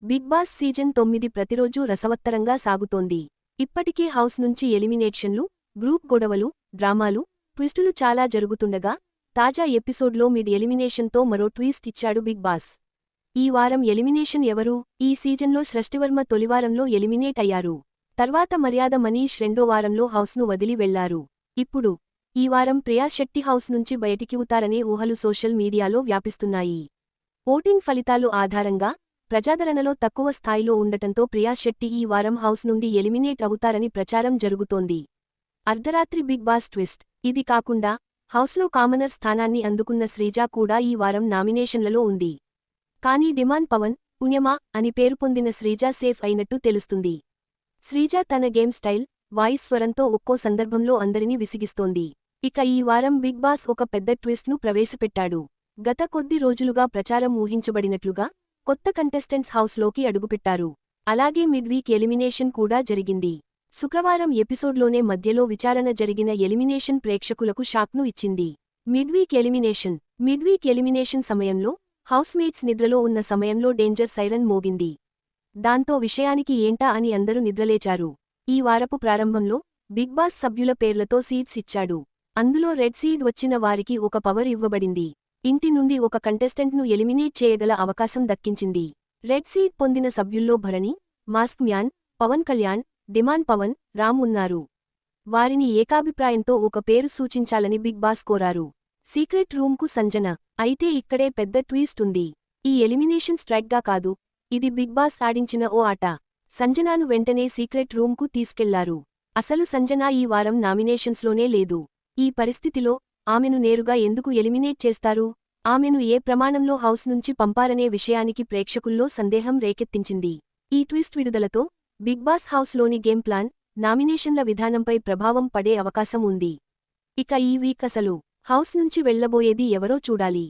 Big boss season 9 ప్రతిరోజూ రసవత్తరంగా సాగుతోంది. ఇప్పటికే హౌస్ నుంచి ఎలిమినేషన్లు, గ్రూప్ గొడవలు, డ్రామాలు, ట్విస్టులు చాలా జరుగుతుండగా, తాజా ఎపిసోడ్లో మిడ్ ఎలిమినేషన్తో మరో ట్వీస్ట్ ఇచ్చాడు బిగ్ బాస్. ఈ వారం ఎలిమినేషన్ ఎవరు? ఈ సీజన్లో సృష్టివర్మ తొలివారంలో ఎలిమినేట్ అయ్యారు. తర్వాత మర్యాద మనీష్ రెండో వారంలో హౌస్ను వదిలి వెళ్లారు. ఇప్పుడు ఈ వారం ప్రియా శెట్టి హౌస్ నుంచి బయటికివుతారనే ఊహలు సోషల్ మీడియాలో వ్యాపిస్తున్నాయి. ఓటింగ్ ఫలితాలు ఆధారంగా ప్రజాదరణలో తక్కువ స్థాయిలో ఉండటంతో ప్రియా శెట్టి ఈ వారం హౌస్ నుండి ఎలిమినేట్ అవుతారని ప్రచారం జరుగుతోంది. అర్ధరాత్రి బిగ్ బాస్ ట్విస్ట్. ఇది కాకుండా హౌస్లో కామనర్ స్థానాన్ని అందుకున్న శ్రీజ కూడా ఈ వారం నామినేషన్లలో ఉంది. కానీ డిమాండ్ పవన్, పుణ్యమా అని పేరు పొందిన శ్రీజ సేఫ్ అయినట్టు తెలుస్తుంది. శ్రీజ తన గేమ్ స్టైల్, వాయిస్ స్వరంతో ఒక్కో సందర్భంలో అందరినీ విసిగిస్తోంది. ఇక ఈ వారం బిగ్ బాస్ ఒక పెద్ద ట్విస్ట్ను ప్రవేశపెట్టాడు. గత కొద్ది రోజులుగా ప్రచారం ఊహించబడినట్లుగా కొత్త కంటెస్టెంట్స్ హౌస్లోకి అడుగుపెట్టారు. అలాగే మిడ్ వీక్ ఎలిమినేషన్ కూడా జరిగింది. శుక్రవారం ఎపిసోడ్లోనే మధ్యలో విచారణ జరిగిన ఎలిమినేషన్ ప్రేక్షకులకు షాక్ను ఇచ్చింది. మిడ్ వీక్ ఎలిమినేషన్ సమయంలో హౌస్మేట్స్ నిద్రలో ఉన్న సమయంలో డేంజర్ సైరన్ మోగింది. దాంతో విషయానికి ఏంటా అని అందరూ నిద్రలేచారు. ఈ వారపు ప్రారంభంలో బిగ్ బాస్ సభ్యుల పేర్లతో సీడ్స్ ఇచ్చాడు. అందులో రెడ్ సీడ్ వచ్చిన వారికి ఒక పవర్ ఇవ్వబడింది. ఇంటి నుండి ఒక కంటెస్టెంట్ను ఎలిమినేట్ చేయగల అవకాశం దక్కించింది. రెడ్ సీడ్ పొందిన సభ్యుల్లో Bharani, mask man, Pawan Kalyan, demon Pawan, Ram ఉన్నారు. వారిని ఏకాభిప్రాయంతో ఒక పేరు సూచించాలని బిగ్ బాస్ కోరారు. సీక్రెట్ రూమ్కు సంజన. అయితే ఇక్కడే పెద్ద ట్వీస్ట్ ఉంది. ఈ ఎలిమినేషన్ స్ట్రైక్గా కాదు, ఇది బిగ్ బాస్ ఆడించిన ఓ ఆట. సంజనాను వెంటనే సీక్రెట్ రూమ్కు తీసుకెళ్లారు. అసలు సంజన ఈ వారం నామినేషన్స్లోనే లేదు. ఈ పరిస్థితిలో ఆమెను నేరుగా ఎందుకు ఎలిమినేట్ చేస్తారు? ఆమెను ఏ ప్రమాణంలో హౌస్ నుంచి పంపారనే విషయానికి ప్రేక్షకుల్లో సందేహం రేకెత్తించింది. ఈ ట్విస్ట్ విడుదలతో బిగ్ బాస్ హౌస్లోని గేమ్ ప్లాన్, నామినేషన్ల విధానంపై ప్రభావం పడే అవకాశం ఉంది. ఇక ఈ వీక్ అసలు హౌస్ నుంచి వెళ్లబోయేది ఎవరో చూడాలి.